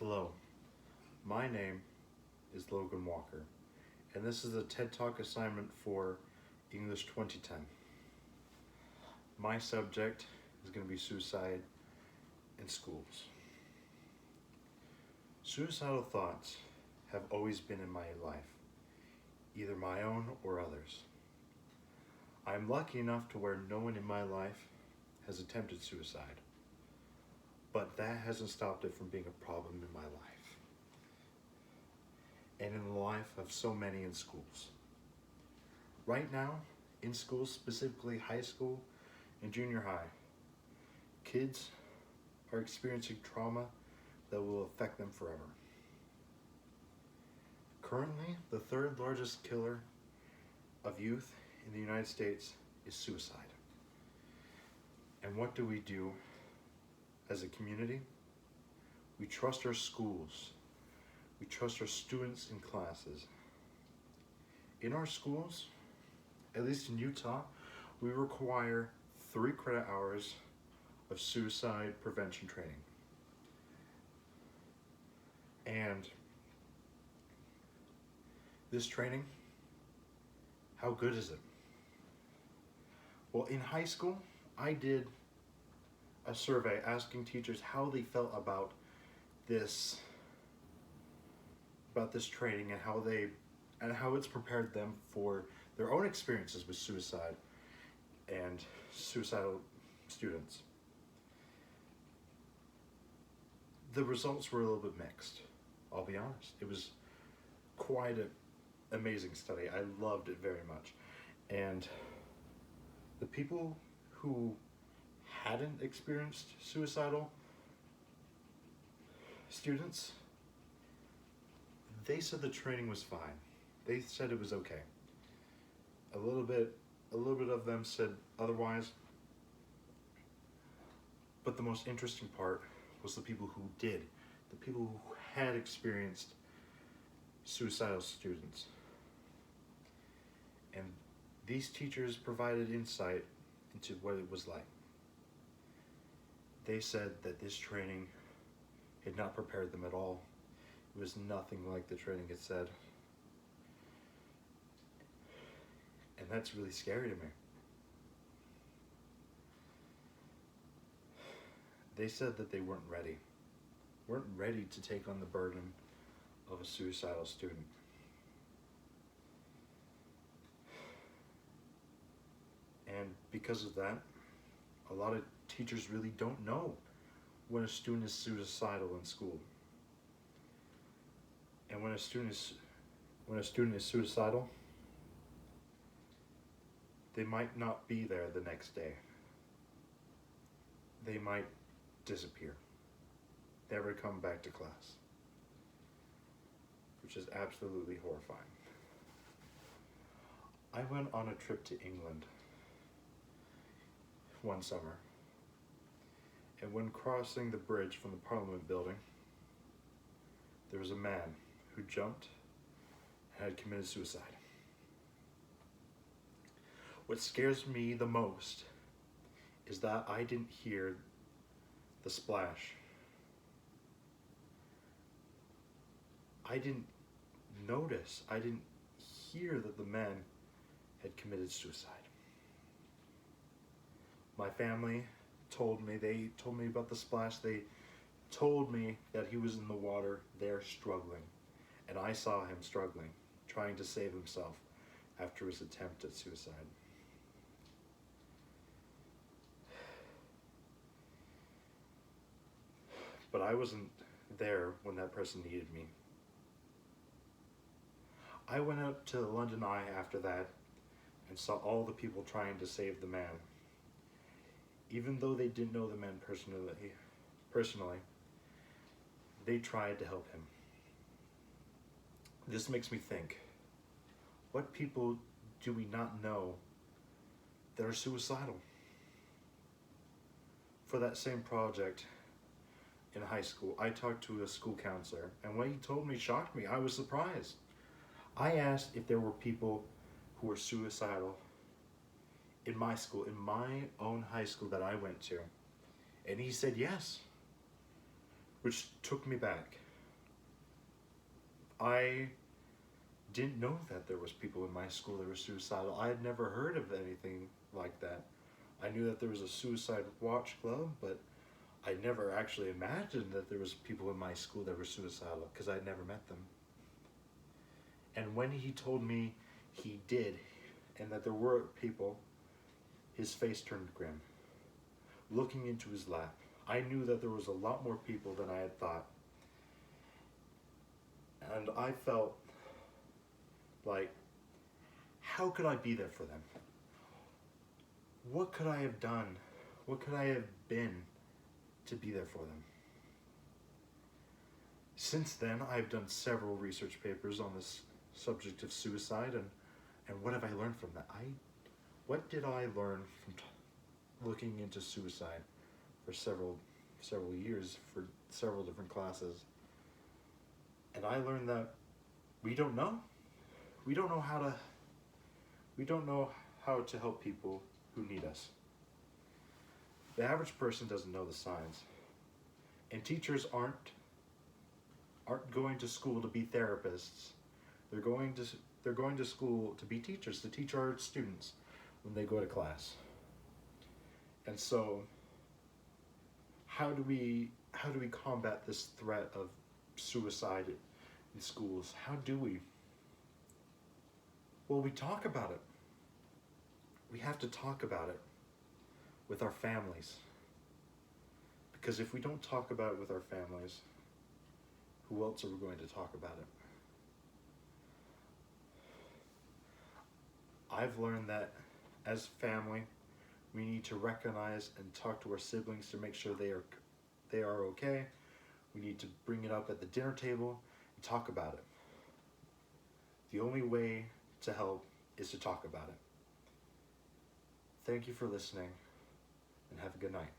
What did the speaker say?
Hello, my name is Logan Walker, and this is a TED Talk assignment for English 2010. My subject is going to be suicide in schools. Suicidal thoughts have always been in my life, either my own or others. I am lucky enough to where no one in my life has attempted suicide, but that hasn't stopped it from being a problem in my life and in the life of so many in schools. Right now, in schools, specifically high school and junior high, kids are experiencing trauma that will affect them forever. Currently, the third largest killer of youth in the United States is suicide. And what do we do as a community? We trust our schools. We trust our students in classes. In our schools, at least in Utah, we require 3 credit hours of suicide prevention training. And this training, how good is it? Well, in high school, I did a survey asking teachers how they felt about this training and how it's prepared them for their own experiences with suicide and suicidal students. The results were a little bit mixed, I'll be honest. It was quite an amazing study. I loved it very much. And the people who hadn't experienced suicidal students, they said the training was fine. They said it was okay. A little bit of them said otherwise. But the most interesting part was the people who did, the people who had experienced suicidal students. And these teachers provided insight into what it was like. They said that this training had not prepared them at all. It was nothing like the training had said. And that's really scary to me. They said that they weren't ready to take on the burden of a suicidal student. And because of that, a lot of teachers really don't know when a student is suicidal in school. And when a student is suicidal, they might not be there the next day. They might disappear, never come back to class, which is absolutely horrifying. I went on a trip to England one summer, and when crossing the bridge from the Parliament building, there was a man who jumped and had committed suicide. What scares me the most is that I didn't hear the splash. I didn't hear that the man had committed suicide. My family told me about the splash. They told me that he was in the water there struggling. And I saw him struggling, trying to save himself after his attempt at suicide. But I wasn't there when that person needed me. I went up to the London Eye after that and saw all the people trying to save the man. Even though they didn't know the man personally, they tried to help him. This makes me think, what people do we not know that are suicidal? For that same project in high school, I talked to a school counselor, and what he told me shocked me. I was surprised. I asked if there were people who were suicidal in my school, in my own high school that I went to, and he said yes, which took me back. I didn't know that there was people in my school that were suicidal. I had never heard of anything like that. I knew that there was a suicide watch club, but I never actually imagined that there was people in my school that were suicidal because I'd never met them. And when he told me he did, and that there were people, his face turned grim. Looking into his lap, I knew that there was a lot more people than I had thought. And I felt like, how could I be there for them? What could I have done? What could I have been to be there for them? Since then, I've done several research papers on this subject of suicide, and what have I learned from that? What did I learn from looking into suicide for several years, for several different classes? And I learned that we don't know. We don't know how to help people who need us. The average person doesn't know the signs. And teachers aren't going to school to be therapists. They're going to school to be teachers, to teach our students when they go to class. And so how do we combat this threat of suicide in schools? How do we? Well, we talk about it. We have to talk about it with our families. Because if we don't talk about it with our families, who else are we going to talk about it? I've learned that as family, we need to recognize and talk to our siblings to make sure they are okay. We need to bring it up at the dinner table and talk about it. The only way to help is to talk about it. Thank you for listening, and have a good night.